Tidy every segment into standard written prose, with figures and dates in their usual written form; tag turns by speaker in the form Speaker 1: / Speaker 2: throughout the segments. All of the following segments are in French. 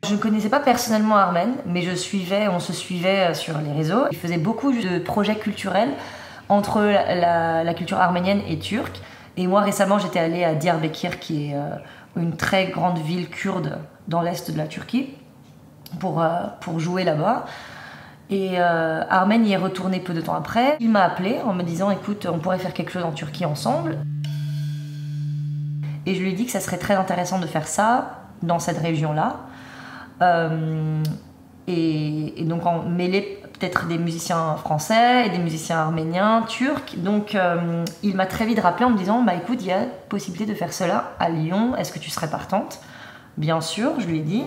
Speaker 1: Je ne connaissais pas personnellement Armen, mais on se suivait sur les réseaux. Il faisait beaucoup de projets culturels entre la culture arménienne et turque. Et moi, récemment, j'étais allée à Diyarbakır, qui est une très grande ville kurde dans l'est de la Turquie, pour jouer là-bas. Et Armen y est retourné peu de temps après. Il m'a appelé en me disant « Écoute, on pourrait faire quelque chose en Turquie ensemble ». Et je lui ai dit que ça serait très intéressant de faire ça dans cette région-là. Et donc en mêler peut-être des musiciens français et des musiciens arméniens, turcs. Donc il m'a très vite rappelé en me disant bah écoute, il y a possibilité de faire cela à Lyon, est-ce que tu serais partante? Bien sûr, je lui ai dit.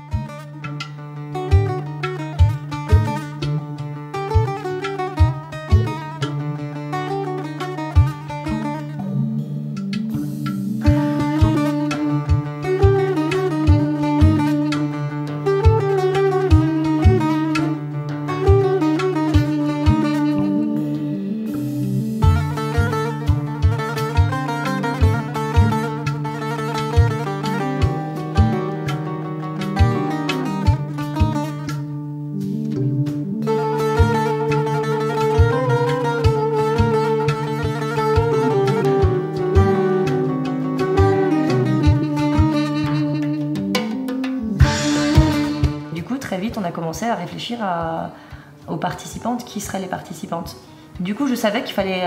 Speaker 1: Très vite, on a commencé à réfléchir aux participantes, qui seraient les participantes. Du coup, je savais qu'il fallait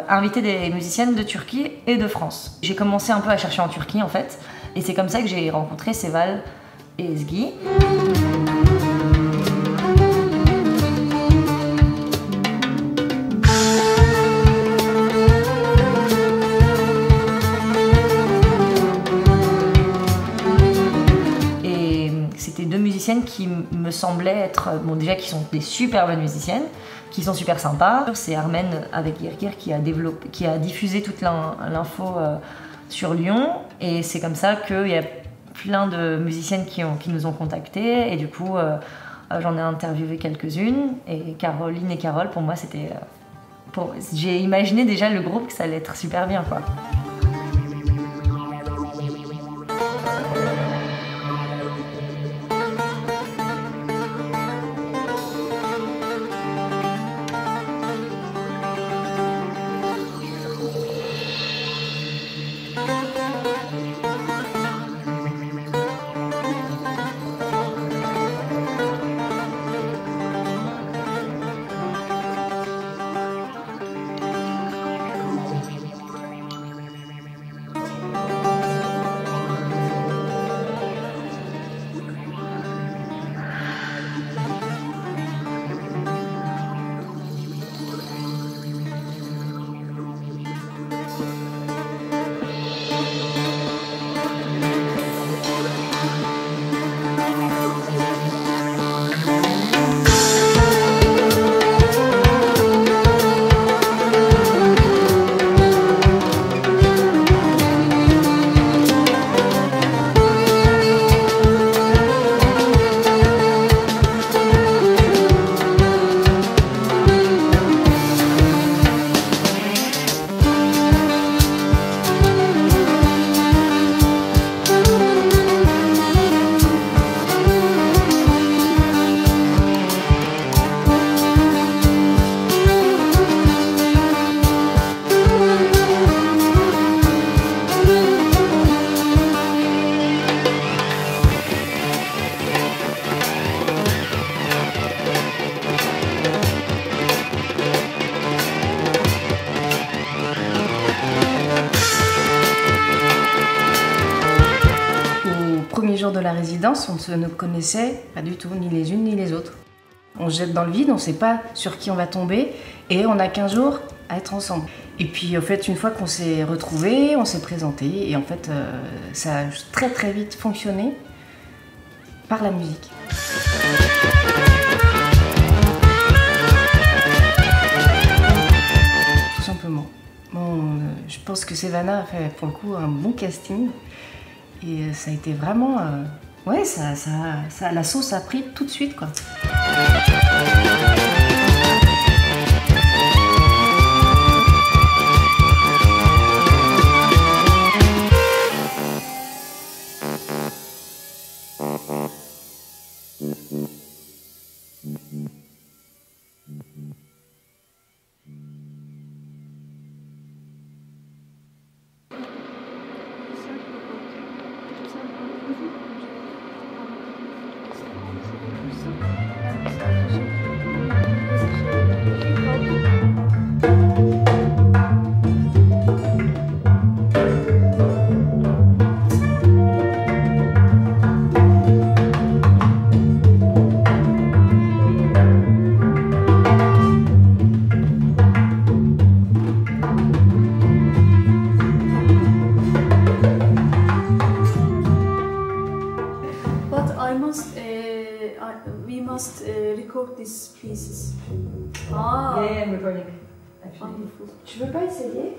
Speaker 1: inviter des musiciennes de Turquie et de France. J'ai commencé un peu à chercher en Turquie, en fait, et c'est comme ça que j'ai rencontré Seval et Ezgi. Qui me semblaient être, bon déjà qui sont des super bonnes musiciennes, qui sont super sympas. C'est Armen avec Girgir qui a diffusé toute l'info sur Lyon, et c'est comme ça qu'il y a plein de musiciennes qui nous ont contactés, et du coup j'en ai interviewé quelques-unes, et Caroline et Carole, pour moi c'était... j'ai imaginé déjà le groupe que ça allait être super bien quoi.
Speaker 2: De la résidence, on ne connaissait pas du tout, ni les unes ni les autres. On se jette dans le vide, on ne sait pas sur qui on va tomber, et on a 15 jours à être ensemble. Et puis en fait, une fois qu'on s'est retrouvés, on s'est présentés, et en fait, ça a très très vite fonctionné par la musique. Tout simplement. Bon, je pense que Sevana a fait pour le coup un bon casting. Et ça a été vraiment... ouais, la sauce a pris tout de suite, quoi.
Speaker 3: pieces.
Speaker 4: Ah.
Speaker 1: Yeah, I'm recording. Actually.
Speaker 3: Tu veux pas essayer?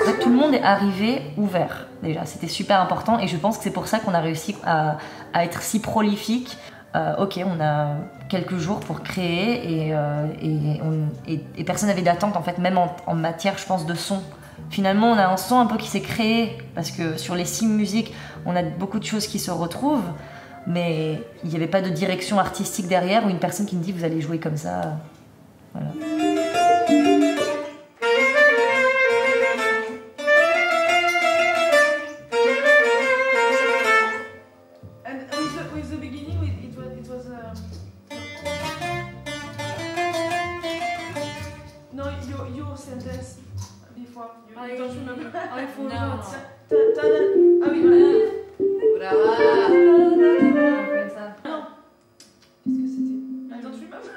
Speaker 1: En fait, tout le monde est arrivé ouvert, déjà. C'était super important et je pense que c'est pour ça qu'on a réussi à être si prolifique. Ok, on a quelques jours pour créer et personne n'avait d'attente, en fait, même en matière, je pense, de son. Finalement, on a un son un peu qui s'est créé parce que sur les 6 musiques, on a beaucoup de choses qui se retrouvent, mais il n'y avait pas de direction artistique derrière ou une personne qui me dit vous allez jouer comme ça. Voilà.
Speaker 3: Sentence before you don't remember.
Speaker 4: I forgot.
Speaker 3: Ah oui,
Speaker 4: Bravo.
Speaker 3: non. Qu'est-ce que c'était? I don't remember.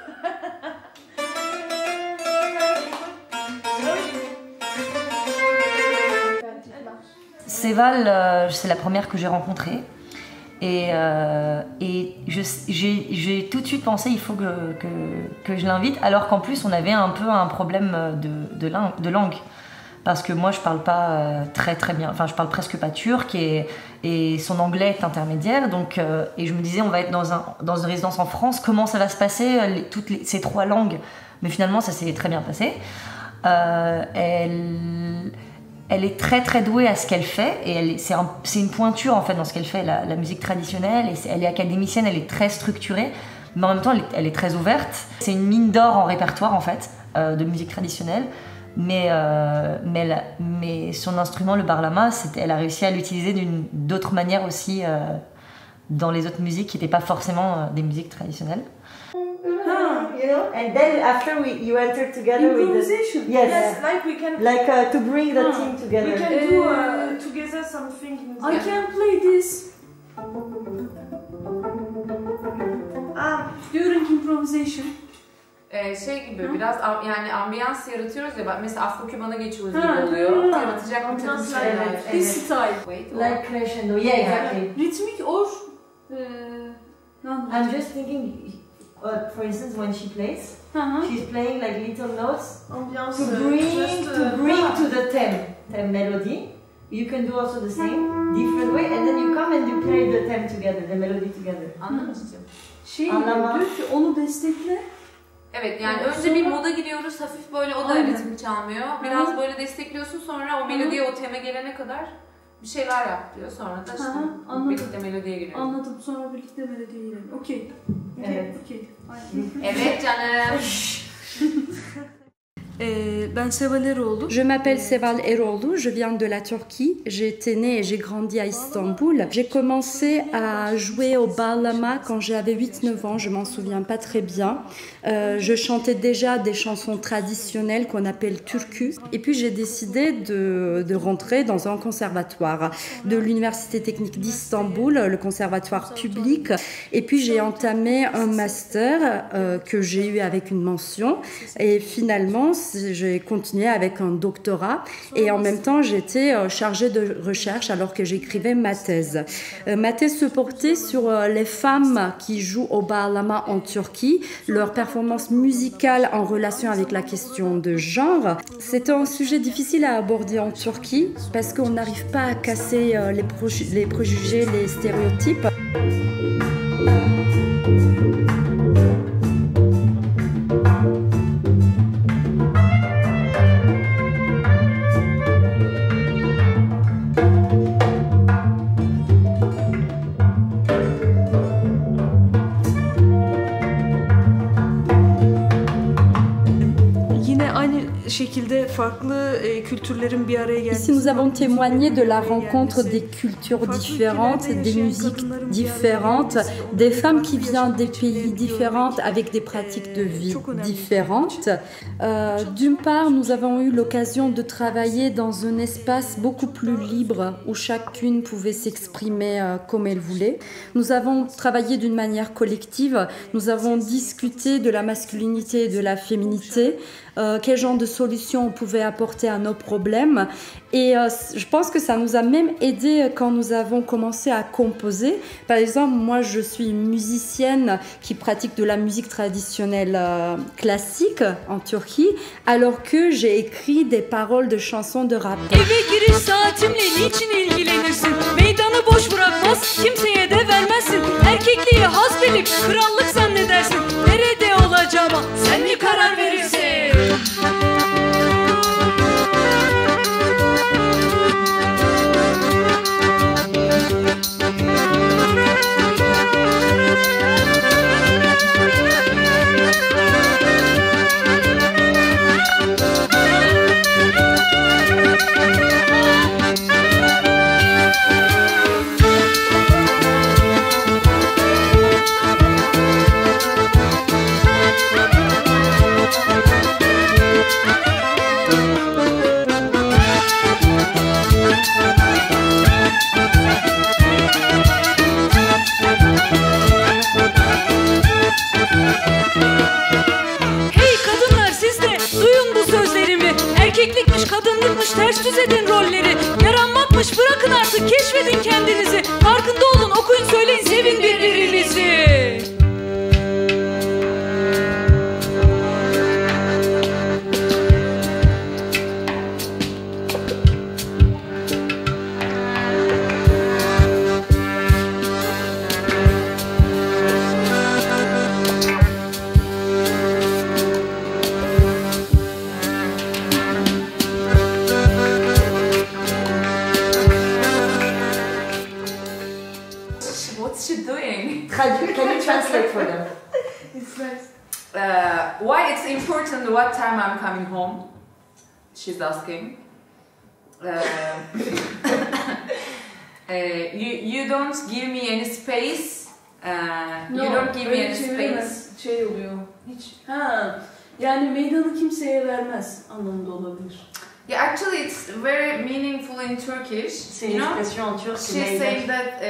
Speaker 1: Séval, c'est la première que j'ai rencontrée. Et j'ai tout de suite pensé il faut que je l'invite, alors qu'en plus on avait un peu un problème de langue. Parce que moi je parle pas très bien, enfin je parle presque pas turc et son anglais est intermédiaire. Donc, et je me disais on va être dans une résidence en France, comment ça va se passer, ces 3 langues. Mais finalement ça s'est très bien passé. Elle est très douée à ce qu'elle fait et c'est une pointure en fait dans ce qu'elle fait, la musique traditionnelle. Et elle est académicienne, elle est très structurée, mais en même temps elle est très ouverte. C'est une mine d'or en répertoire en fait de musique traditionnelle, mais son instrument, le barlama, elle a réussi à l'utiliser d'autres manières aussi dans les autres musiques qui n'étaient pas forcément des musiques traditionnelles. You know, and then after you enter together
Speaker 3: improvisation.
Speaker 1: With the, yes,
Speaker 3: yes, like we can,
Speaker 1: like to bring the team together.
Speaker 3: We can do together something.
Speaker 4: I can play this. During improvisation.
Speaker 5: Şey gibi biraz yani ambiyans yaratıyoruz ya, mesela Afro-Küban'a geçiyoruz gibi oluyor. Yaratacak bir takım şeyler.
Speaker 4: This style.
Speaker 1: Like crescendo, yeah, exactly.
Speaker 4: Rhythmic or
Speaker 1: I'm just thinking, for instance, when she plays, she's playing like little notes
Speaker 3: ambiance,
Speaker 1: to bring to the theme melody. You can do also the same, different way, and then you come and you play the theme together, the melody together.
Speaker 5: Anlamıştım.
Speaker 4: Diyor ki onu destekle.
Speaker 5: Evet, yani önce bir moda giriyoruz, hafif böyle o da ritmi çalmıyor. Biraz böyle destekliyorsun, sonra o melodiye, o tema gelene kadar bir şeyler yap diyor. Sonra da işte birlikte melodiye giriyoruz.
Speaker 4: Anladım, sonra birlikte melodiye girelim. Okey.
Speaker 1: Evet.
Speaker 5: Evet canım.
Speaker 6: Je m'appelle Seval Eroğlu, je viens de la Turquie. J'ai été née et j'ai grandi à Istanbul. J'ai commencé à jouer au bağlama quand j'avais 8-9 ans, je m'en souviens pas très bien. Je chantais déjà des chansons traditionnelles qu'on appelle türkü. Et puis j'ai décidé de rentrer dans un conservatoire de l'Université technique d'Istanbul, le conservatoire public. Et puis j'ai entamé un master que j'ai eu avec une mention. Et finalement, j'ai continué avec un doctorat et en même temps j'étais chargée de recherche alors que j'écrivais ma thèse. Ma thèse se portait sur les femmes qui jouent au bağlama en Turquie, leur performance musicale en relation avec la question de genre. C'était un sujet difficile à aborder en Turquie parce qu'on n'arrive pas à casser les préjugés, les stéréotypes. Ici, nous avons témoigné de la rencontre des cultures différentes, des musiques différentes, des femmes qui viennent des pays différents avec des pratiques de vie différentes. D'une part, nous avons eu l'occasion de travailler dans un espace beaucoup plus libre où chacune pouvait s'exprimer comme elle voulait. Nous avons travaillé d'une manière collective, nous avons discuté de la masculinité et de la féminité, quel genre de solution on pouvait apporter à nos problèmes. Et je pense que ça nous a même aidé quand nous avons commencé à composer. Par exemple, moi je suis musicienne qui pratique de la musique traditionnelle classique en Turquie, alors que j'ai écrit des paroles de chansons de rap.
Speaker 7: Eve giriş saatimle niçin ilgilenirsin? Meydanı boş bırakmaz, kimseye de vermezsin. Erkekliği haz bilip krallık zannedersin. Nerede olacağıma sen mi karar verirsin? Erkeklikmiş, kadınlıkmış, ters düz edin rolleri. Yaranmakmış, bırakın artık, keşfedin kendinizi. Farkında olun, okuyun, söyleyin, sevin birbirinizi.
Speaker 5: What's she doing?
Speaker 1: Can you translate for them?
Speaker 3: It's nice.
Speaker 5: Why it's important what time I'm coming home? She's asking. You don't give me any space. You don't give me any space.
Speaker 3: Şey oluyor. Hiç. Ha. Yani meydanı kimseye vermez anlamında olabilir.
Speaker 5: Yeah, actually, it's very meaningful in Turkish.
Speaker 1: C'est une expression en turc.
Speaker 5: She's saying that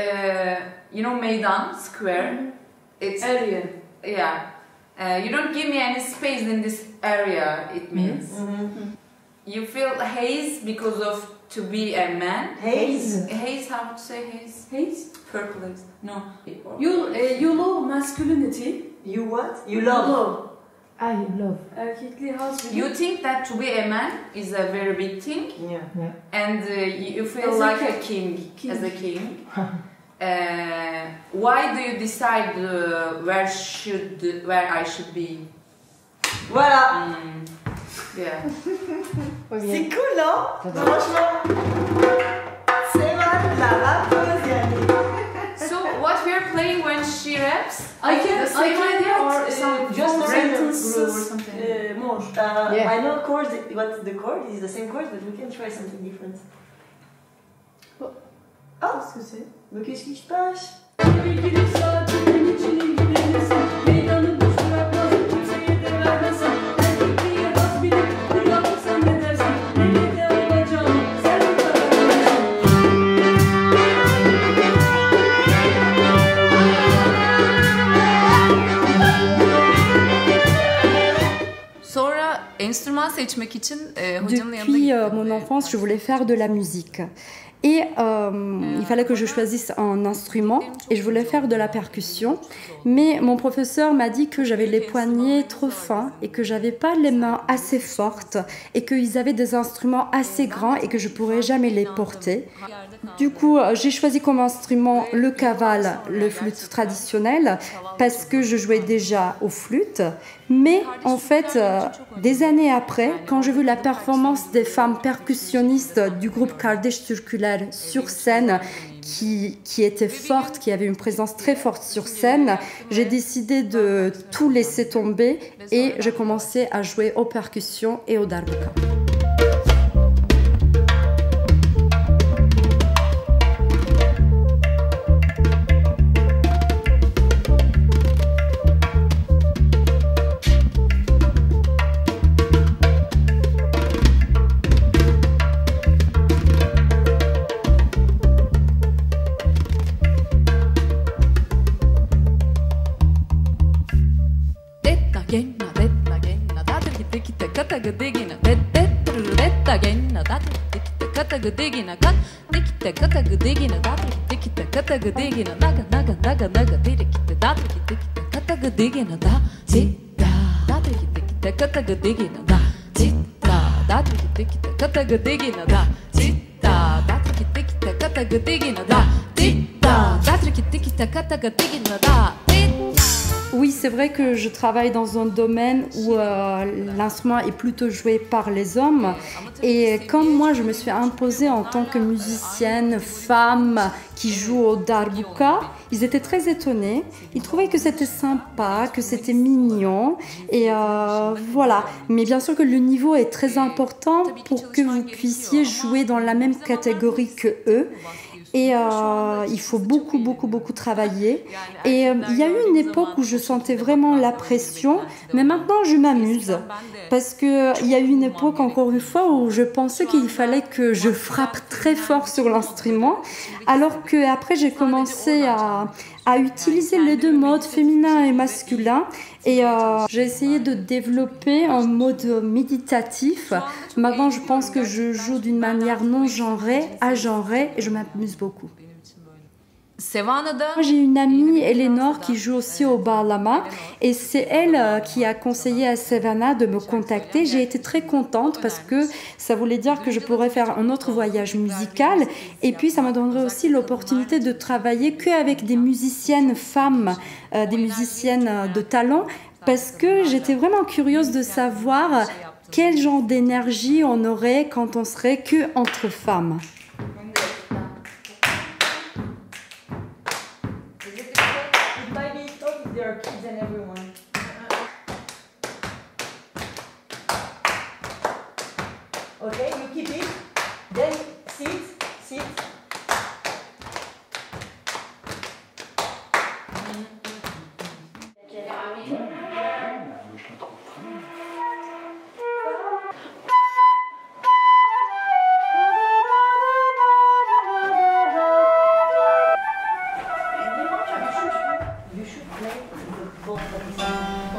Speaker 5: you know, meydan, square. It's
Speaker 3: Area.
Speaker 5: yeah. You don't give me any space in this area. It means you feel haze because of to be a man.
Speaker 1: Haze.
Speaker 5: Haze. How to say haze?
Speaker 3: Haze.
Speaker 5: Purple. No.
Speaker 3: You love masculinity.
Speaker 1: You what? You love.
Speaker 3: I love. Erkekliği haz bilip.
Speaker 5: You think that to be a man is a very big thing,
Speaker 1: Yeah.
Speaker 5: and you feel
Speaker 3: As
Speaker 5: like
Speaker 3: a
Speaker 5: a king, as a king. Why do you decide where I should be?
Speaker 1: Voilà.
Speaker 5: Yeah.
Speaker 1: C'est cool, non? Franchement. C'est mal, la rappeuse, yani.
Speaker 5: So what we are playing when she raps?
Speaker 3: I can
Speaker 5: idea or
Speaker 3: write
Speaker 5: some
Speaker 3: just
Speaker 5: sentences
Speaker 3: sentences
Speaker 5: or something.
Speaker 3: more.
Speaker 2: Yeah.
Speaker 1: I know chords, what the chord is the same chord, but we can try something different.
Speaker 3: Qu'est-ce que c'est?
Speaker 1: Mais qu'est-ce qui se passe?
Speaker 3: Eve giriş saatimle niçin ilgilenirsin? Meydanı boş bırakmaz, kimseye de vermezsin. Erkekliği haz bilip krallık zannedersin. Nerede olacağıma sen mi karar verirsin?
Speaker 5: Sonra enstrüman seçmek için hocanın yanına
Speaker 6: Depuis
Speaker 5: gittim.
Speaker 6: mon enfance, je voulais faire de la musique. Et il fallait que je choisisse un instrument et je voulais faire de la percussion. Mais mon professeur m'a dit que j'avais les poignets trop fins et que j'avais pas les mains assez fortes et qu'ils avaient des instruments assez grands et que je pourrais jamais les porter. Du coup, j'ai choisi comme instrument le kaval, le flûte traditionnel, parce que je jouais déjà aux flûtes. Mais en fait, des années après, quand j'ai vu la performance des femmes percussionnistes du groupe Kardeş Türküler sur scène, qui étaient fortes, qui avaient une présence très forte sur scène, j'ai décidé de tout laisser tomber et j'ai commencé à jouer aux percussions et au darbuka.
Speaker 7: Detta genna, da der gite kata gadegina, da genina da tikita kataga digina kat tikita kataga digina da tikita kataga digina naga naga naga naga tikita da tikita kataga digina da tita da tikita kataga digina da tita da tikita kataga digina da tita da tikita kataga digina da tita da tikita kataga digina da.
Speaker 6: Oui, c'est vrai que je travaille dans un domaine où l'instrument est plutôt joué par les hommes. Et comme moi, je me suis imposée en tant que musicienne, femme, qui joue au darbuka, ils étaient très étonnés. Ils trouvaient que c'était sympa, que c'était mignon. Et voilà. Mais bien sûr que le niveau est très important pour que vous puissiez jouer dans la même catégorie que eux. Et il faut beaucoup travailler. Et il y a eu une époque où je sentais vraiment la pression, mais maintenant je m'amuse. Parce qu'il y a eu une époque, encore une fois, où je pensais qu'il fallait que je frappe très fort sur l'instrument, alors qu'après j'ai commencé à utiliser les deux modes, féminin et masculin. Et j'ai essayé de développer un mode méditatif. Maintenant, je pense que je joue d'une manière non genrée, agenrée, et je m'amuse beaucoup. J'ai une amie, Eleanor, qui joue aussi au bağlama, et c'est elle qui a conseillé à Sevana de me contacter. J'ai été très contente parce que ça voulait dire que je pourrais faire un autre voyage musical, et puis ça me donnerait aussi l'opportunité de travailler qu'avec des musiciennes femmes, des musiciennes de talent, parce que j'étais vraiment curieuse de savoir quel genre d'énergie on aurait quand on serait que entre femmes.
Speaker 1: There are kids and everyone. Okay, you keep it. Then sit.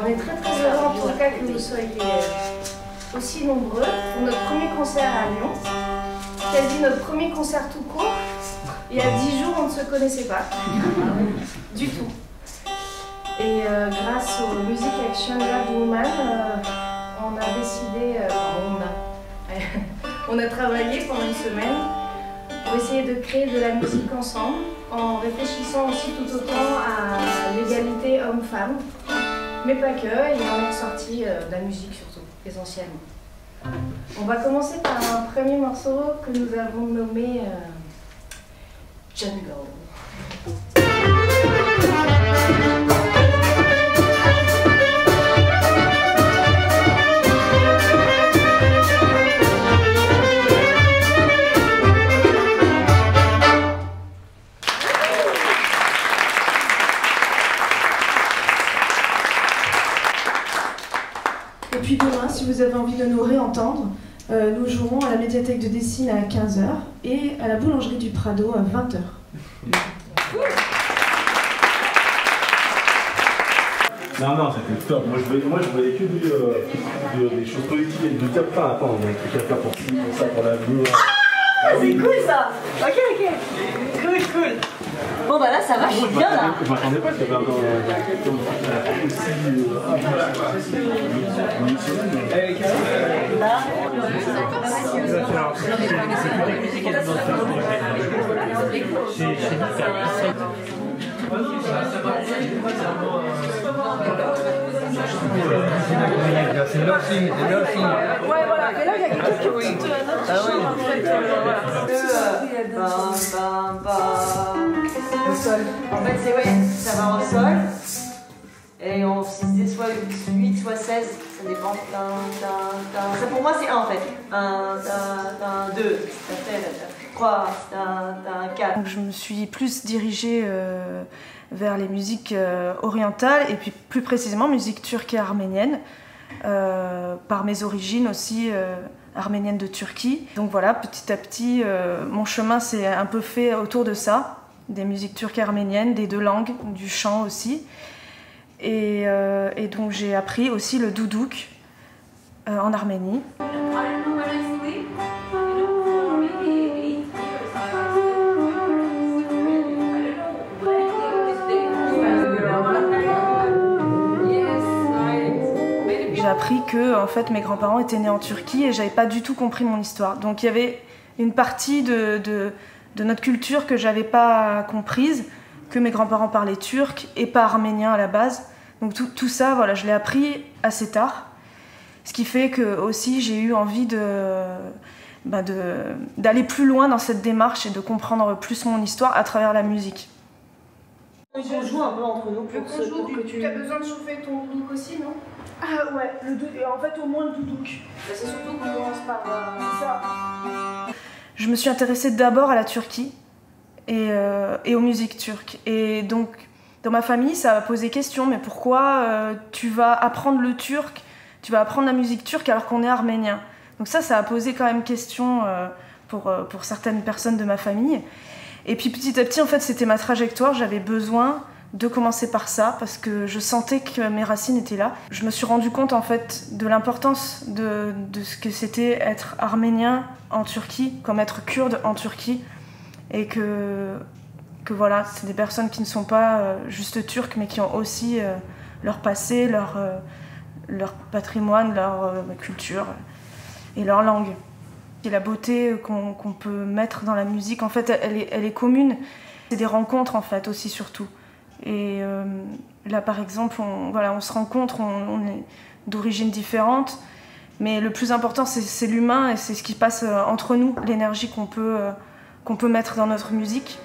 Speaker 2: On est très heureux en tout cas que vous soyez aussi nombreux pour notre premier concert à Lyon. Quasi notre premier concert tout court. Il y a 10 jours, on ne se connaissait pas. Du tout. Et grâce au Music Action Lab Woman, on a décidé, on a travaillé pendant une semaine pour essayer de créer de la musique ensemble, en réfléchissant aussi tout autant à l'égalité homme-femme. Mais pas que, il en est sorti de la musique surtout, essentiellement. On va commencer par un premier morceau que nous avons nommé Jungle.
Speaker 4: Et puis demain, si vous avez envie de nous réentendre, nous jouerons à la médiathèque de Dessines à 15h et à la boulangerie du Prado à 20h.
Speaker 8: Non, c'était top. Moi, je voyais que des choses positives et de dire, attends, on a un truc à faire pour ça, pour l'avenir.
Speaker 1: Ah, c'est cool ça. Ok. Cool. Bon bah là ça va, je suis bien là.
Speaker 8: Je m'attendais pas qu'il y avait encore
Speaker 9: C'est nursing.
Speaker 4: Ouais, voilà. Et là, il y a quelqu'un qui est
Speaker 1: Au sol. En fait, c'est ça va au sol. Et c'est soit 8, soit 16, ça dépend. Ça pour moi, c'est 1 en fait. 1, 2, 3, 4.
Speaker 4: Donc, je me suis plus dirigée vers les musiques orientales et puis plus précisément musique turque et arménienne, par mes origines aussi arménienne de Turquie. Donc voilà, petit à petit, mon chemin s'est un peu fait autour de ça, des musiques turques et arméniennes, des 2 langues, du chant aussi. Et donc j'ai appris aussi le doudouk, en Arménie. J'ai appris que en fait, mes grands-parents étaient nés en Turquie et j'avais pas du tout compris mon histoire. Donc il y avait une partie de notre culture que j'avais pas comprise, que mes grands-parents parlaient turc et pas arménien à la base. Donc tout ça, voilà, je l'ai appris assez tard. Ce qui fait que aussi j'ai eu envie d'aller plus loin dans cette démarche et de comprendre plus mon histoire à travers la musique.
Speaker 1: On joue un peu entre nous pour que tu...
Speaker 2: Tu as besoin de chauffer ton doudouk aussi, non?
Speaker 4: Ah ouais, en fait au moins le doudouk.
Speaker 2: C'est surtout qu'on commence par
Speaker 4: ça. Je me suis intéressée d'abord à la Turquie et aux musiques turques. Et donc dans ma famille ça a posé question, mais pourquoi tu vas apprendre le turc, tu vas apprendre la musique turque alors qu'on est arménien? Donc ça a posé quand même question pour certaines personnes de ma famille. Et puis petit à petit, en fait, c'était ma trajectoire. J'avais besoin de commencer par ça parce que je sentais que mes racines étaient là. Je me suis rendu compte, en fait, de l'importance de ce que c'était être arménien en Turquie, comme être kurde en Turquie. Et que voilà, c'est des personnes qui ne sont pas juste turques, mais qui ont aussi leur passé, leur patrimoine, leur culture et leur langue. Et la beauté qu'on peut mettre dans la musique, en fait, elle est commune. C'est des rencontres, en fait, aussi, surtout. Et là, par exemple, on se rencontre, on est d'origines différentes, mais le plus important, c'est l'humain et c'est ce qui passe entre nous, l'énergie qu'on peut mettre dans notre musique.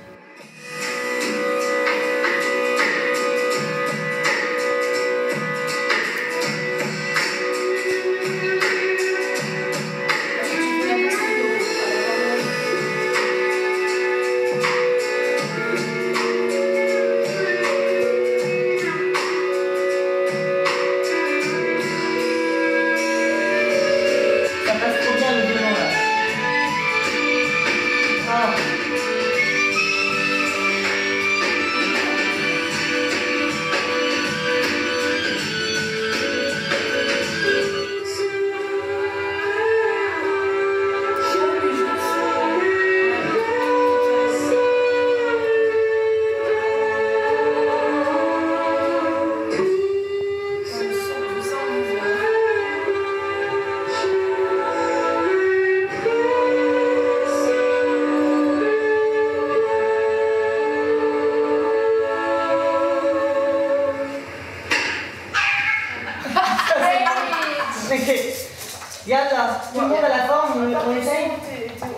Speaker 1: Yalla, tout le monde à la forme, on essaye. Par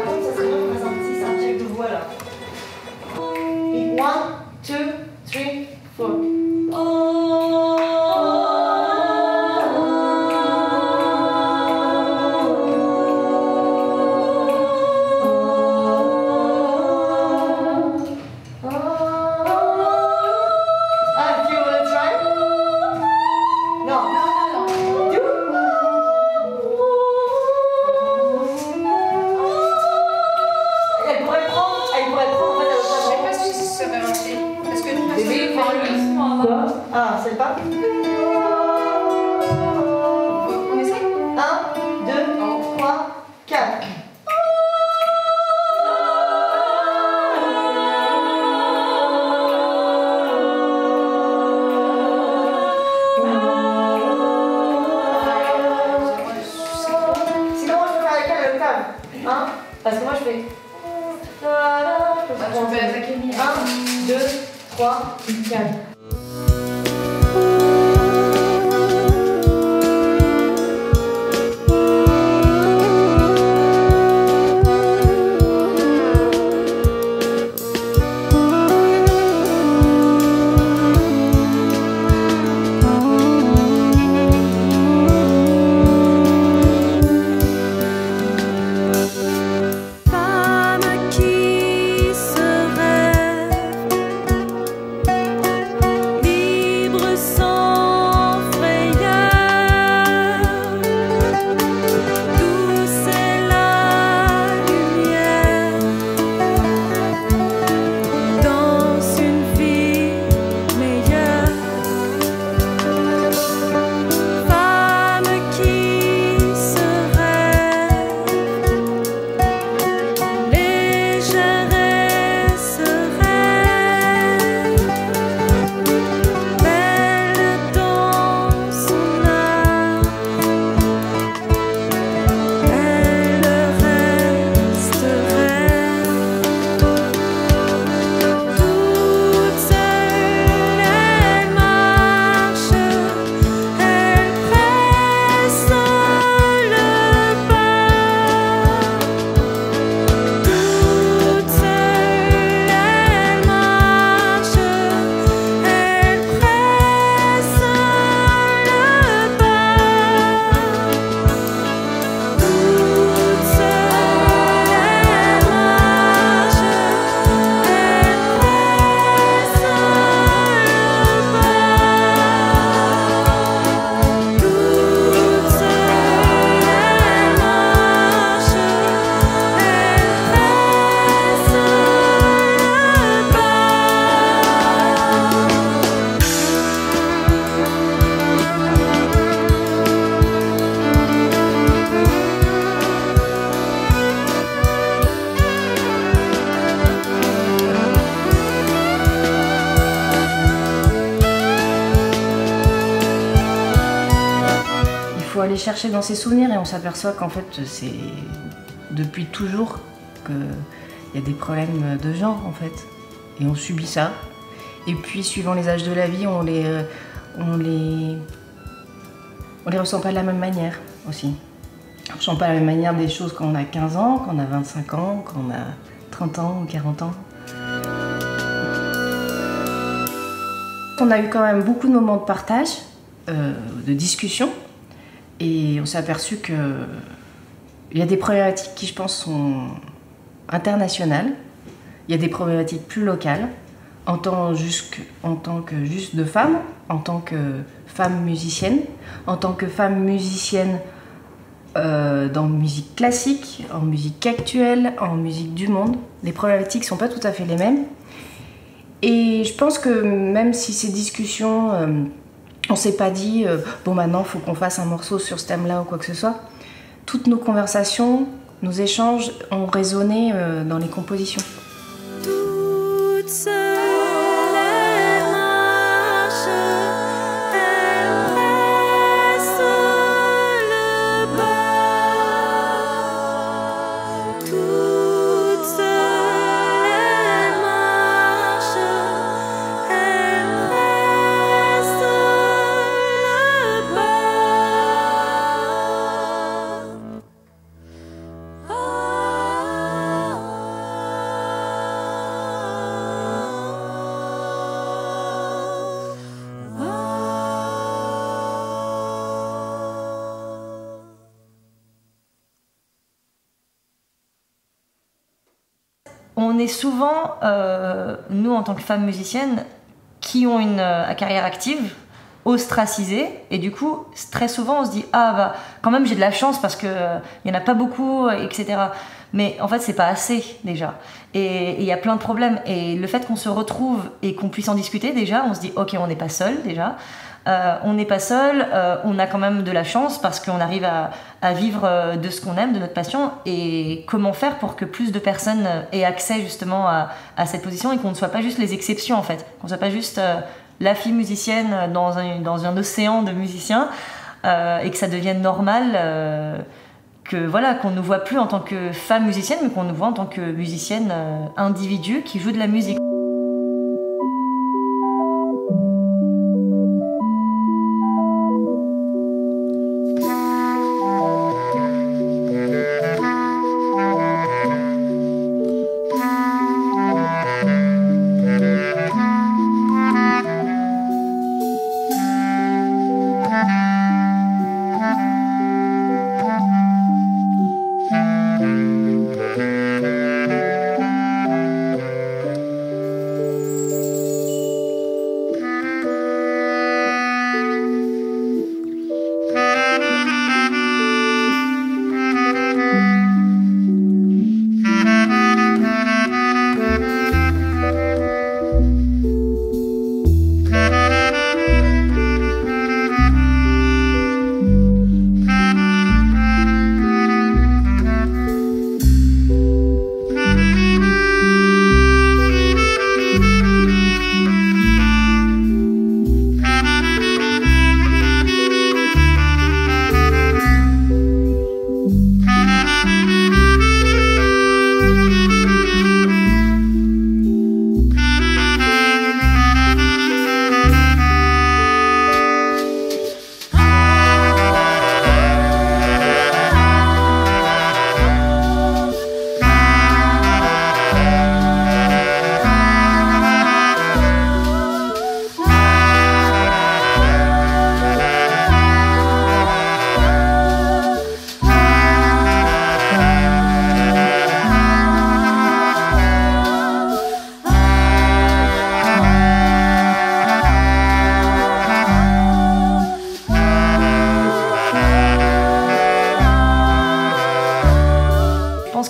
Speaker 1: contre, ça serait bien qu'on fasse un check de voix là. 1, 2, 3, 4. Ah, c'est pas.
Speaker 2: On essaye?
Speaker 1: 1, 2, 3, 4. Sinon, moi je peux faire avec elle l'octave. Hein? Parce que moi je fais.
Speaker 2: Tu peux attaquer Mia.
Speaker 1: 1, 2, 3, 4.
Speaker 10: Femme qui se rêve
Speaker 2: aller chercher dans ses souvenirs et on s'aperçoit qu'en fait c'est depuis toujours qu'il y a des problèmes de genre en fait. Et on subit ça. Et puis suivant les âges de la vie, on les ressent pas de la même manière aussi. On ressent pas de la même manière des choses quand on a 15 ans, quand on a 25 ans, quand on a 30 ans ou 40 ans. On a eu quand même beaucoup de moments de partage, de discussion, et on s'est aperçu qu'il y a des problématiques qui, je pense, sont internationales. Il y a des problématiques plus locales, en tant que juste de femme, en tant que femme musicienne, en tant que femme musicienne dans musique classique, en musique actuelle, en musique du monde. Les problématiques ne sont pas tout à fait les mêmes. Et je pense que même si ces discussions, on ne s'est pas dit bon maintenant il faut qu'on fasse un morceau sur ce thème-là ou quoi que ce soit, toutes nos conversations, nos échanges ont résonné dans les compositions.
Speaker 7: Toute seule, elle marche, elle reste le pas. Toute seule, elle marche, elle reste le
Speaker 1: On est souvent, nous en tant que femmes musiciennes, qui ont une carrière active, ostracisée, et du coup, très souvent on se dit ah bah quand même j'ai de la chance parce que il y en a pas beaucoup, etc. Mais en fait c'est pas assez déjà, et il y a plein de problèmes. Et le fait qu'on se retrouve et qu'on puisse en discuter, déjà, on se dit ok, on n'est pas seul déjà. On n'est pas seul, on a quand même de la chance parce qu'on arrive à vivre de ce qu'on aime, de notre passion. Et comment faire pour que plus de personnes aient accès justement à cette position et qu'on ne soit pas juste les exceptions en fait, qu'on ne soit pas juste la fille musicienne dans un océan de musiciens, et que ça devienne normal, que voilà, qu'on ne nous voit plus en tant que femme musicienne, mais qu'on nous voit en tant que musicienne individu qui joue de la musique.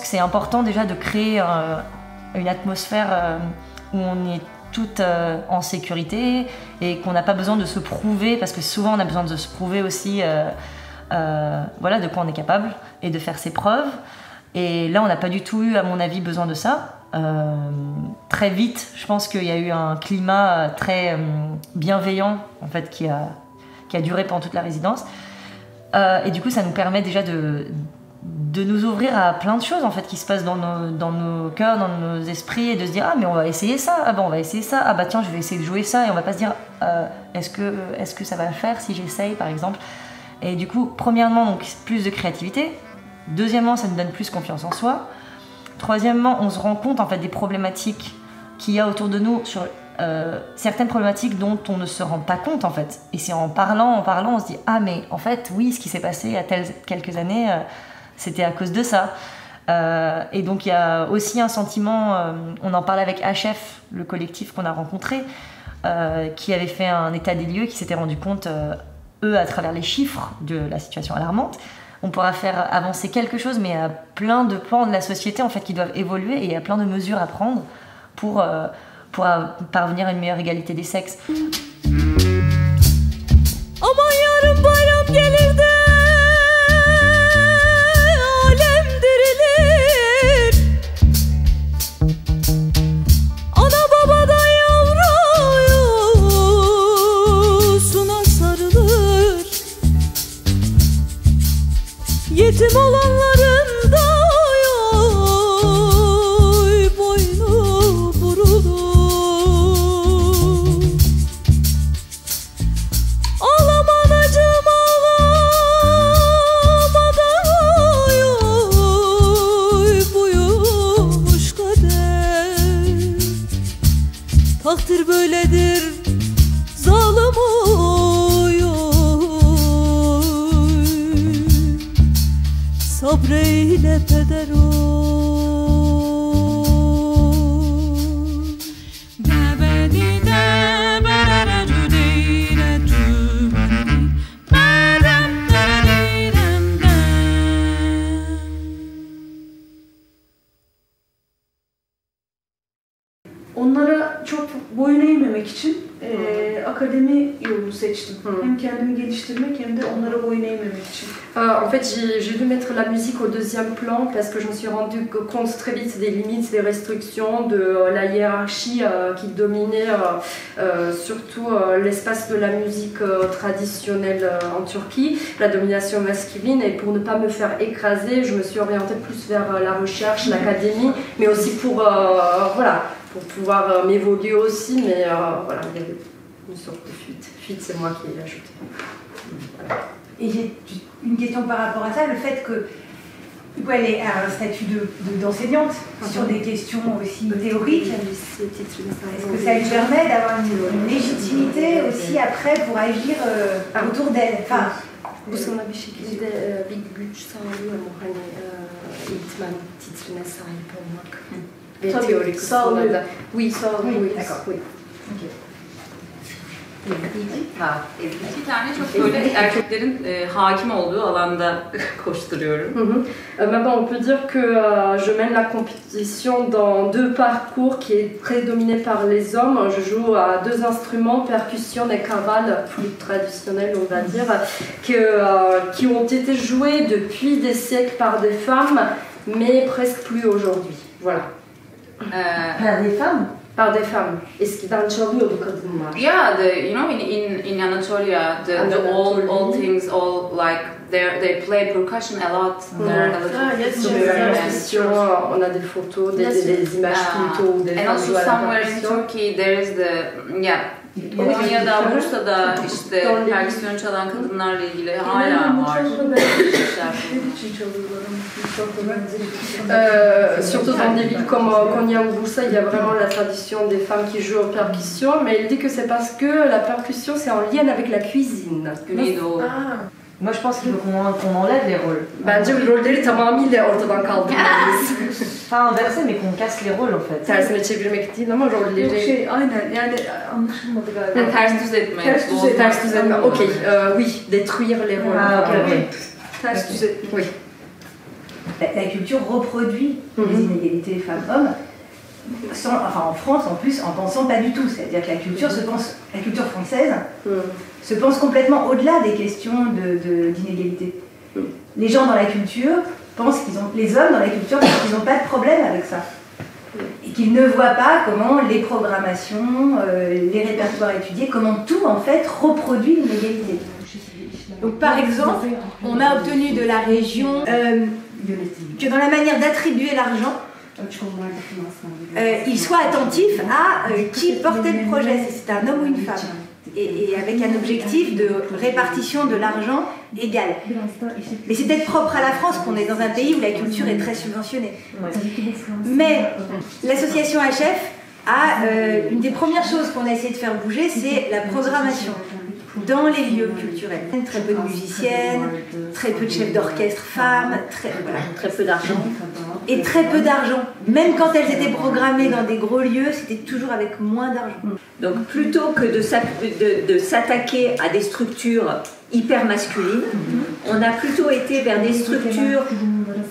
Speaker 1: C'est important déjà de créer une atmosphère où on est toutes en sécurité et qu'on n'a pas besoin de se prouver, parce que souvent on a besoin de se prouver aussi voilà, de quoi on est capable et de faire ses preuves. Et là on n'a pas du tout eu, à mon avis, besoin de ça. Très vite, je pense qu'il y a eu un climat très bienveillant en fait, qui a duré pendant toute la résidence. Et du coup, ça nous permet déjà de nous ouvrir à plein de choses en fait qui se passent dans nos cœurs, dans nos esprits, et de se dire ah mais on va essayer ça, ah ben on va essayer ça, ah bah tiens je vais essayer de jouer ça, et on va pas se dire est-ce que ça va le faire si j'essaye par exemple. Et du coup, premièrement, donc plus de créativité. Deuxièmement, ça nous donne plus confiance en soi. Troisièmement, on se rend compte en fait des problématiques qu'il y a autour de nous, sur certaines problématiques dont on ne se rend pas compte en fait. Et c'est en parlant, on se dit ah mais en fait oui, ce qui s'est passé il y a quelques années, c'était à cause de ça. Et donc il y a aussi un sentiment, on en parlait avec HF, le collectif qu'on a rencontré, qui avait fait un état des lieux, qui s'était rendu compte, eux, à travers les chiffres de la situation alarmante, on pourra faire avancer quelque chose, mais à plein de pans de la société en fait qui doivent évoluer, et il y a plein de mesures à prendre pour parvenir à une meilleure égalité des sexes.
Speaker 7: Aman yarın bayram gelir de alem dirilir. Ana babadan yavrusuna sarılır. Yetim olanların da boynu burulur. Takdir böyledir, zalim oy, sabreyle peder oy.
Speaker 10: Onlara çok boyun eğmemek için akademi yolunu seçtim. Hem kendimi geliştirmek hem de onlara boyun eğmemek için.
Speaker 6: En fait, j'ai dû mettre la musique au deuxième plan parce que je me suis rendu compte très vite des limites, des restrictions, de la hiérarchie qui dominait surtout l'espace de la musique traditionnelle en Turquie, la domination masculine. Et pour ne pas me faire écraser, je me suis orientée plus vers la recherche, l'académie, mais aussi pour pouvoir m'évoluer aussi, mais voilà, il y avait une sorte de fuite. Fuite, c'est moi qui l'ai ajouté. Voilà.
Speaker 11: Et j'ai une question par rapport à ça, le fait que elle est à un statut d'enseignante sur des questions aussi théoriques. Est-ce que ça lui permet d'avoir une légitimité aussi après pour agir autour d'elle? Enfin,
Speaker 6: bu sana bir şekilde bir güç sağlıyor mu hani eğitmen titrine sahip olmak ve teorik kısmında? Oui, sağlıyor. Oui, d'accord. Oui. Okay.
Speaker 12: İki tane çok böyle erkeklerin hakim olduğu alanda koşturuyorum.
Speaker 6: Maintenant, on peut dire que je mène la compétition dans deux parcours qui est très dominé par les hommes. Je joue à deux instruments, percussion et cavale, plus traditionnels on va dire, qui ont été joués depuis des siècles par des femmes, mais presque plus aujourd'hui. Voilà.
Speaker 11: Par des femmes?
Speaker 6: Par des femmes. Eskiden çalıyordu kadınlar.
Speaker 12: Yeah, in Anatolia, the old things, all like they play percussion a lot.
Speaker 6: On a des photos, des images plutôt des
Speaker 12: and also somewhere in Turkey there is Konya'da, Bursa'da işte perküsyon çalan kadınlarla ilgili hala var.
Speaker 6: Surtout dans des villes comme Konya ou Bursa, il y a vraiment la tradition des femmes qui jouent aux percussions, mais il dit que c'est parce que la percussion c'est en lien avec la cuisine.
Speaker 1: Moi je pense qu'il faut qu'on enlève les rôles.
Speaker 6: Bence rolleri tamamıyla ortadan kaldırmalıyız.
Speaker 1: Pas inversé mais qu'on casse les rôles en fait.
Speaker 6: Tersine çevirmek değil ama rolleri...
Speaker 10: Aynen yani anlaşılmadı galiba.
Speaker 12: Ters düz etme.
Speaker 6: Ters düz etme. Okey. Oui, détruire les rôles.
Speaker 1: Ah, okay.
Speaker 10: Ters düz etme.
Speaker 6: Oui.
Speaker 11: La culture reproduit les inégalités femmes-hommes, en France en plus, en pensant pas du tout. C'est-à-dire que la culture française se pense complètement au-delà des questions d'inégalité. Les gens dans la culture pensent les hommes dans la culture pensent qu'ils n'ont pas de problème avec ça. Et qu'ils ne voient pas comment les programmations, les répertoires étudiés, comment tout en fait reproduit l'inégalité. Donc par exemple, on a obtenu de la région que dans la manière d'attribuer l'argent, il soit attentif à qui portait le projet, si c'était un homme ou une femme. Et avec un objectif de répartition de l'argent égal. Mais c'est peut-être propre à la France qu'on est dans un pays où la culture est très subventionnée. Mais l'association HF a une des premières choses qu'on a essayé de faire bouger, c'est la programmation dans les lieux culturels. Très peu de musiciennes, très peu de chefs d'orchestre femmes, très peu d'argent. Et très peu d'argent. Même quand elles étaient programmées dans des gros lieux, c'était toujours avec moins d'argent.
Speaker 13: Donc plutôt que de s'attaquer à des structures hyper masculines, on a plutôt été vers des structures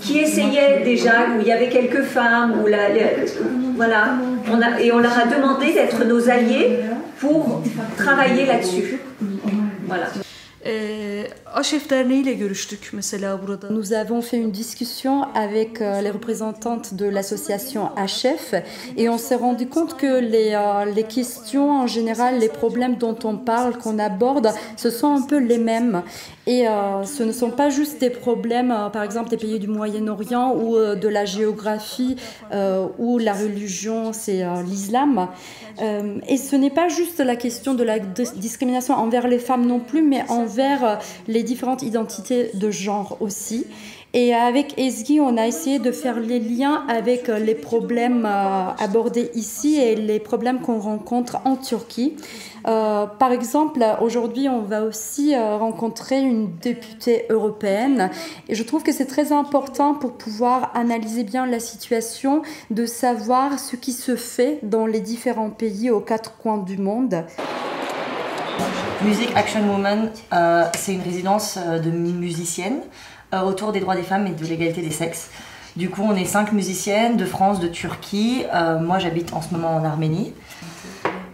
Speaker 13: qui essayaient déjà, où il y avait quelques femmes, voilà. Et on leur a demandé d'être nos alliés pour travailler là-dessus. Voilà.
Speaker 10: HF Derneği ile görüştük mesela burada.
Speaker 6: Nous avons fait une discussion avec les représentantes de l'association HF et on s'est rendu compte que les questions en général, les problèmes dont on parle, qu'on aborde, ce sont un peu les mêmes. Et ce ne sont pas juste des problèmes, par exemple, des pays du Moyen-Orient ou de la géographie où la religion, c'est l'islam. Et ce n'est pas juste la question de la discrimination envers les femmes non plus, mais envers les différentes identités de genre aussi. Et avec Ezgi, on a essayé de faire les liens avec les problèmes abordés ici et les problèmes qu'on rencontre en Turquie. Par exemple, aujourd'hui, on va aussi rencontrer une députée européenne et je trouve que c'est très important pour pouvoir analyser bien la situation, de savoir ce qui se fait dans les différents pays aux quatre coins du monde.
Speaker 1: Music Action Woman, c'est une résidence de musiciennes autour des droits des femmes et de l'égalité des sexes. Du coup, on est 5 musiciennes de France, de Turquie. Moi, j'habite en ce moment en Arménie.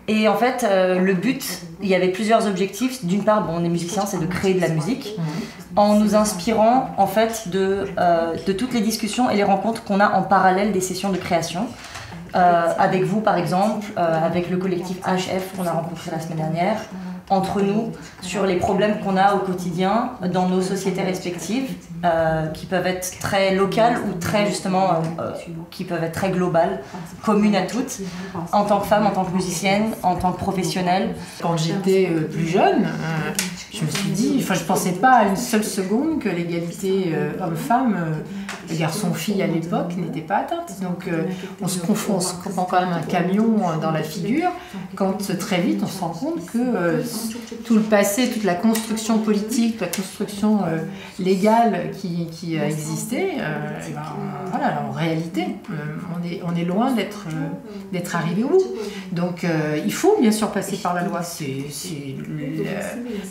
Speaker 1: Et en fait, le but, il y avait plusieurs objectifs. D'une part, on est musiciens, c'est de créer de la musique, en nous inspirant en fait de toutes les discussions et les rencontres qu'on a en parallèle des sessions de création. Avec vous, par exemple, avec le collectif HF qu'on a rencontré la semaine dernière, entre nous, sur les problèmes qu'on a au quotidien dans nos sociétés respectives, qui peuvent être très locales ou très justement, qui peuvent être très globales, communes à toutes, en tant que femme, en tant que musicienne, en tant que professionnelle.
Speaker 14: Quand j'étais plus jeune, je me suis dit, je pensais pas à une seule seconde que l'égalité homme-femme, garçon-fille à l'époque, n'était pas atteinte. Donc on se prend quand même un camion dans la figure, quand très vite on se rend compte que tout le passé, toute la construction politique, la construction légale qui a existé, voilà, en réalité, on est loin d'être arrivé au bout. Donc il faut bien sûr passer par la loi, c'est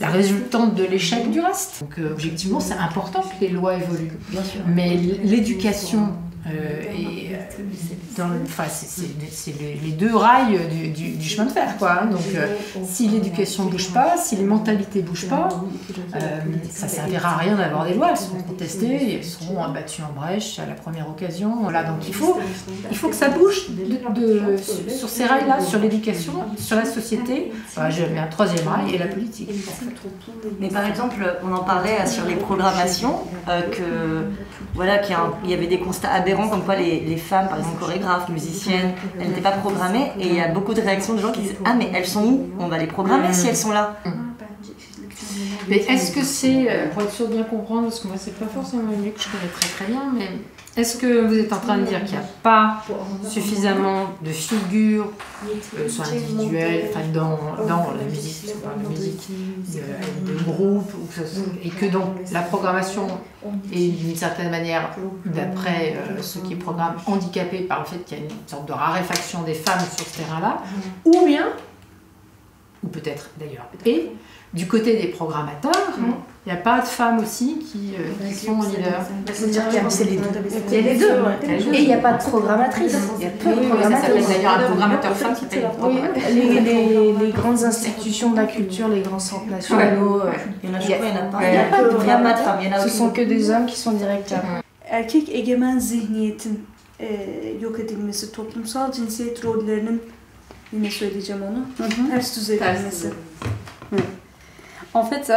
Speaker 14: la résultante de l'échec du reste. Donc objectivement, c'est important que les lois évoluent. Bien sûr. Mais l'éducation c'est les deux rails du chemin de fer, quoi. Donc si l'éducation ne bouge pas, si les mentalités ne bougent pas, ça ne servira à rien d'avoir des lois. Elles seront contestées et elles seront battues en brèche à la première occasion. Voilà, donc il faut que ça bouge sur ces rails-là, sur l'éducation, sur la société. Je mets un troisième rail et la politique.
Speaker 1: Mais par exemple, on en parlait sur les programmations, qu'il y avait des constats aberrants comme quoi les femmes, par exemple chorégraphes, musiciennes, elles n'étaient pas programmées et il y a beaucoup de réactions de gens qui disent « Ah mais elles sont où? On va les programmer si elles sont là ».
Speaker 14: Mais est-ce que c'est, pour être sûr de bien comprendre, parce que moi c'est pas forcément un milieu que je connais très très bien, mais est-ce que vous êtes en train de dire qu'il n'y a pas suffisamment de figures, soit individuelles, dans la musique, de groupe, et que donc la programmation est d'une certaine manière, d'après ceux qui programment, handicapée par le fait qu'il y a une sorte de raréfaction des femmes sur ce terrain-là, ou bien, ou peut-être d'ailleurs, et du côté des programmateurs, il n'y a pas de femmes aussi qui sont leaders.
Speaker 2: C'est-à-dire qu'il y a les deux. Et il n'y a pas de programmatrice. Il y a peu de programmateurs.
Speaker 14: Ça s'appelle d'ailleurs un programmateur femme qui s'appelle
Speaker 2: les grandes institutions de la culture, les grands centres nationaux,
Speaker 1: il y en a pas de femmes.
Speaker 2: Ce sont que des hommes qui sont directeurs.
Speaker 10: Erkek egemen zihniyetin yok edilmesi, toplumsal cinsiyet rollerinin, yine söyleyeceğim onu, ters düz edilmesi.
Speaker 6: En fait,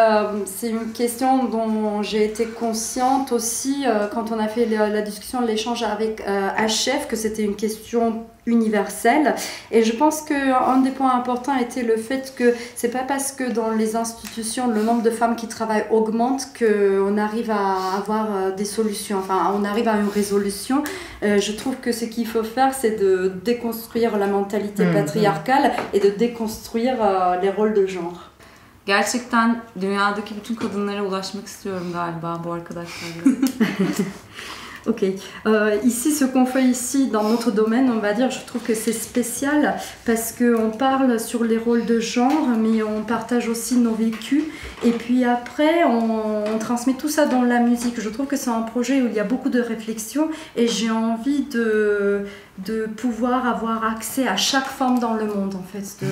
Speaker 6: c'est une question dont j'ai été consciente aussi quand on a fait la discussion, l'échange avec HF, que c'était une question universelle. Et je pense qu'un des points importants était le fait que c'est pas parce que dans les institutions le nombre de femmes qui travaillent augmente qu'on arrive à avoir des solutions, enfin on arrive à une résolution. Je trouve que ce qu'il faut faire, c'est de déconstruire la mentalité patriarcale et de déconstruire les rôles de genre.
Speaker 12: Gerçekten dünyadaki bütün kadınlara ulaşmak istiyorum galiba bu arkadaşlarla.
Speaker 6: Ok. Ici, ce qu'on fait ici dans notre domaine, on va dire, je trouve que c'est spécial parce qu'on parle sur les rôles de genre, mais on partage aussi nos vécus. Et puis après, on transmet tout ça dans la musique. Je trouve que c'est un projet où il y a beaucoup de réflexion et j'ai envie de pouvoir avoir accès à chaque femme dans le monde, en fait.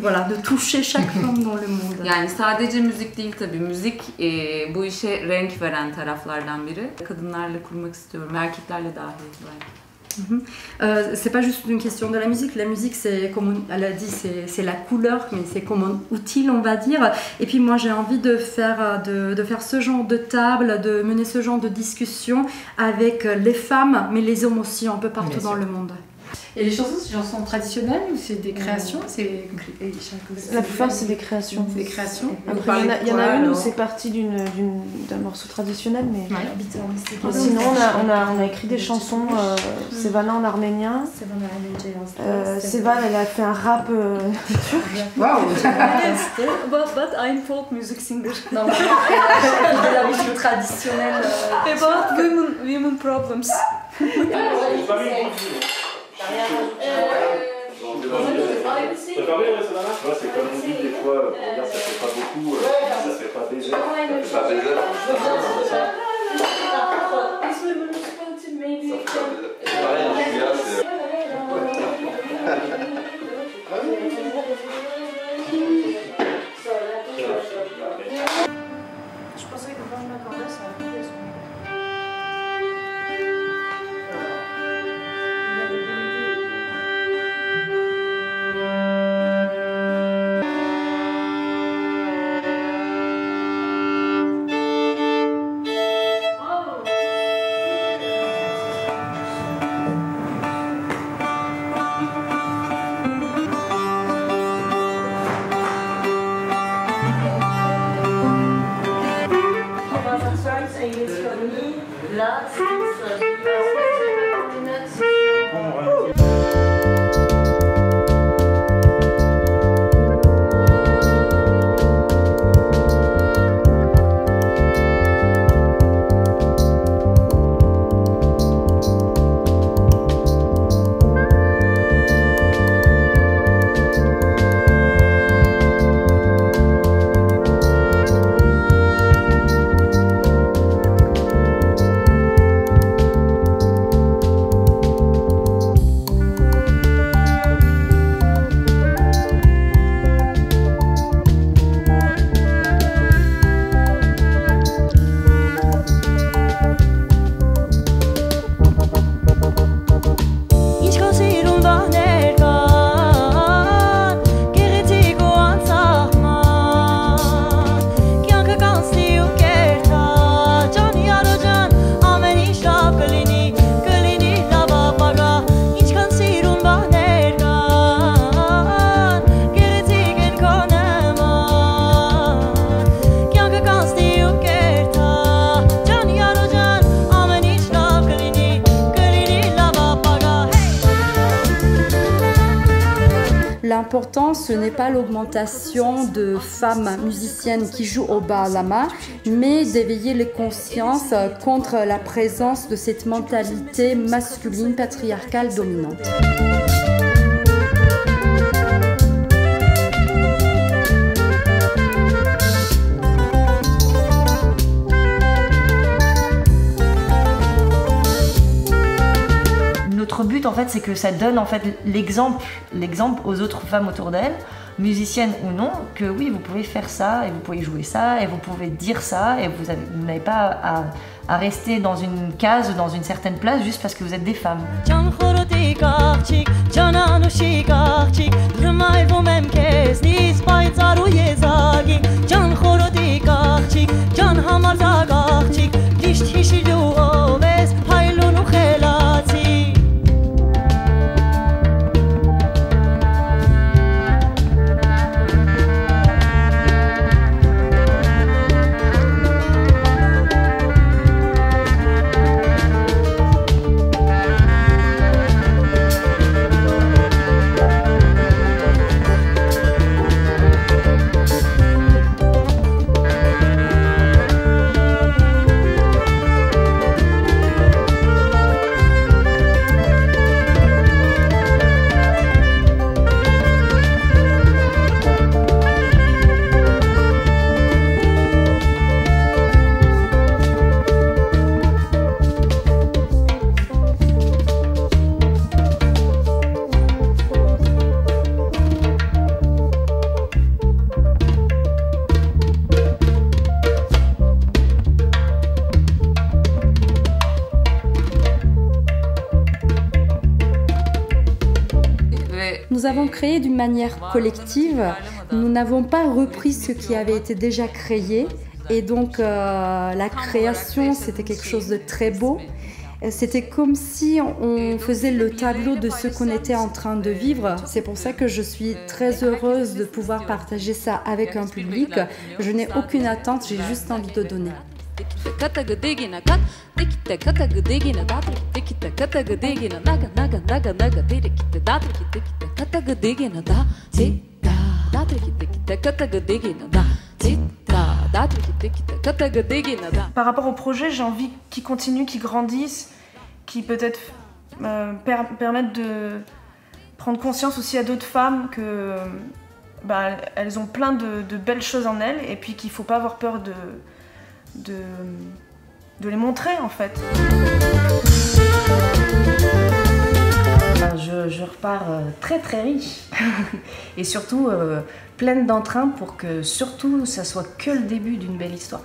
Speaker 6: Voilà, de toucher chaque femme dans le monde.
Speaker 12: Yani sadece müzik değil tabii. Müzik bu işe renk veren taraflardan biri. Kadınlarla kurmak istiyorum, erkeklerle dahil belki.
Speaker 6: C'est pas juste une question de la musique, c'est comme elle a dit, c'est la couleur, mais c'est comme un outil, on va dire. Et puis moi j'ai envie de faire ce genre de table, de mener ce genre de discussion avec les femmes, mais les hommes aussi un peu partout dans le monde.
Speaker 14: Et les chansons, c'est des chansons traditionnelles ou c'est des créations?
Speaker 4: La plupart, c'est des créations.
Speaker 14: Des créations.
Speaker 4: Après, il y en a une où c'est parti d'un morceau traditionnel, mais sinon, on a écrit des chansons. Sevana en arménien. Seval, elle a fait un rap turc.
Speaker 14: Waouh!
Speaker 10: But I'm folk music singer.
Speaker 6: Non, de la musique traditionnelle.
Speaker 10: About women problems.
Speaker 8: Ouais, c'est comme on dit des fois, pour dire ça fait pas beaucoup, ça se fait pas baiser. Ça fait pas baiser.
Speaker 4: Je pensais que quand on accordait, ça allait couper son...
Speaker 6: L'important, ce n'est pas l'augmentation de femmes musiciennes qui jouent au baalama, mais d'éveiller les consciences contre la présence de cette mentalité masculine patriarcale dominante.
Speaker 1: Notre but en fait, c'est que ça donne en fait l'exemple aux autres femmes autour d'elles, musiciennes ou non, que oui, vous pouvez faire ça et vous pouvez jouer ça et vous pouvez dire ça et vous n'avez pas à rester dans une case, dans une certaine place juste parce que vous êtes des femmes.
Speaker 7: աղջիկ ջան համարձակ աղջիկ ճիշտ հիշիլով ես հայլուն ու խելացի
Speaker 6: Nous avons créé d'une manière collective, nous n'avons pas repris ce qui avait été déjà créé et donc la création c'était quelque chose de très beau. C'était comme si on faisait le tableau de ce qu'on était en train de vivre. C'est pour ça que je suis très heureuse de pouvoir partager ça avec un public. Je n'ai aucune attente, j'ai juste envie de donner.
Speaker 4: Par rapport au projet, j'ai envie qu'ils continuent, qu'ils grandissent, qui peut-être permettent de prendre conscience aussi à d'autres femmes que elles ont plein de belles choses en elles et puis qu'il ne faut pas avoir peur de les montrer en fait.
Speaker 2: Je repars très très riche et surtout pleine d'entrain pour que surtout ça soit que le début d'une belle histoire.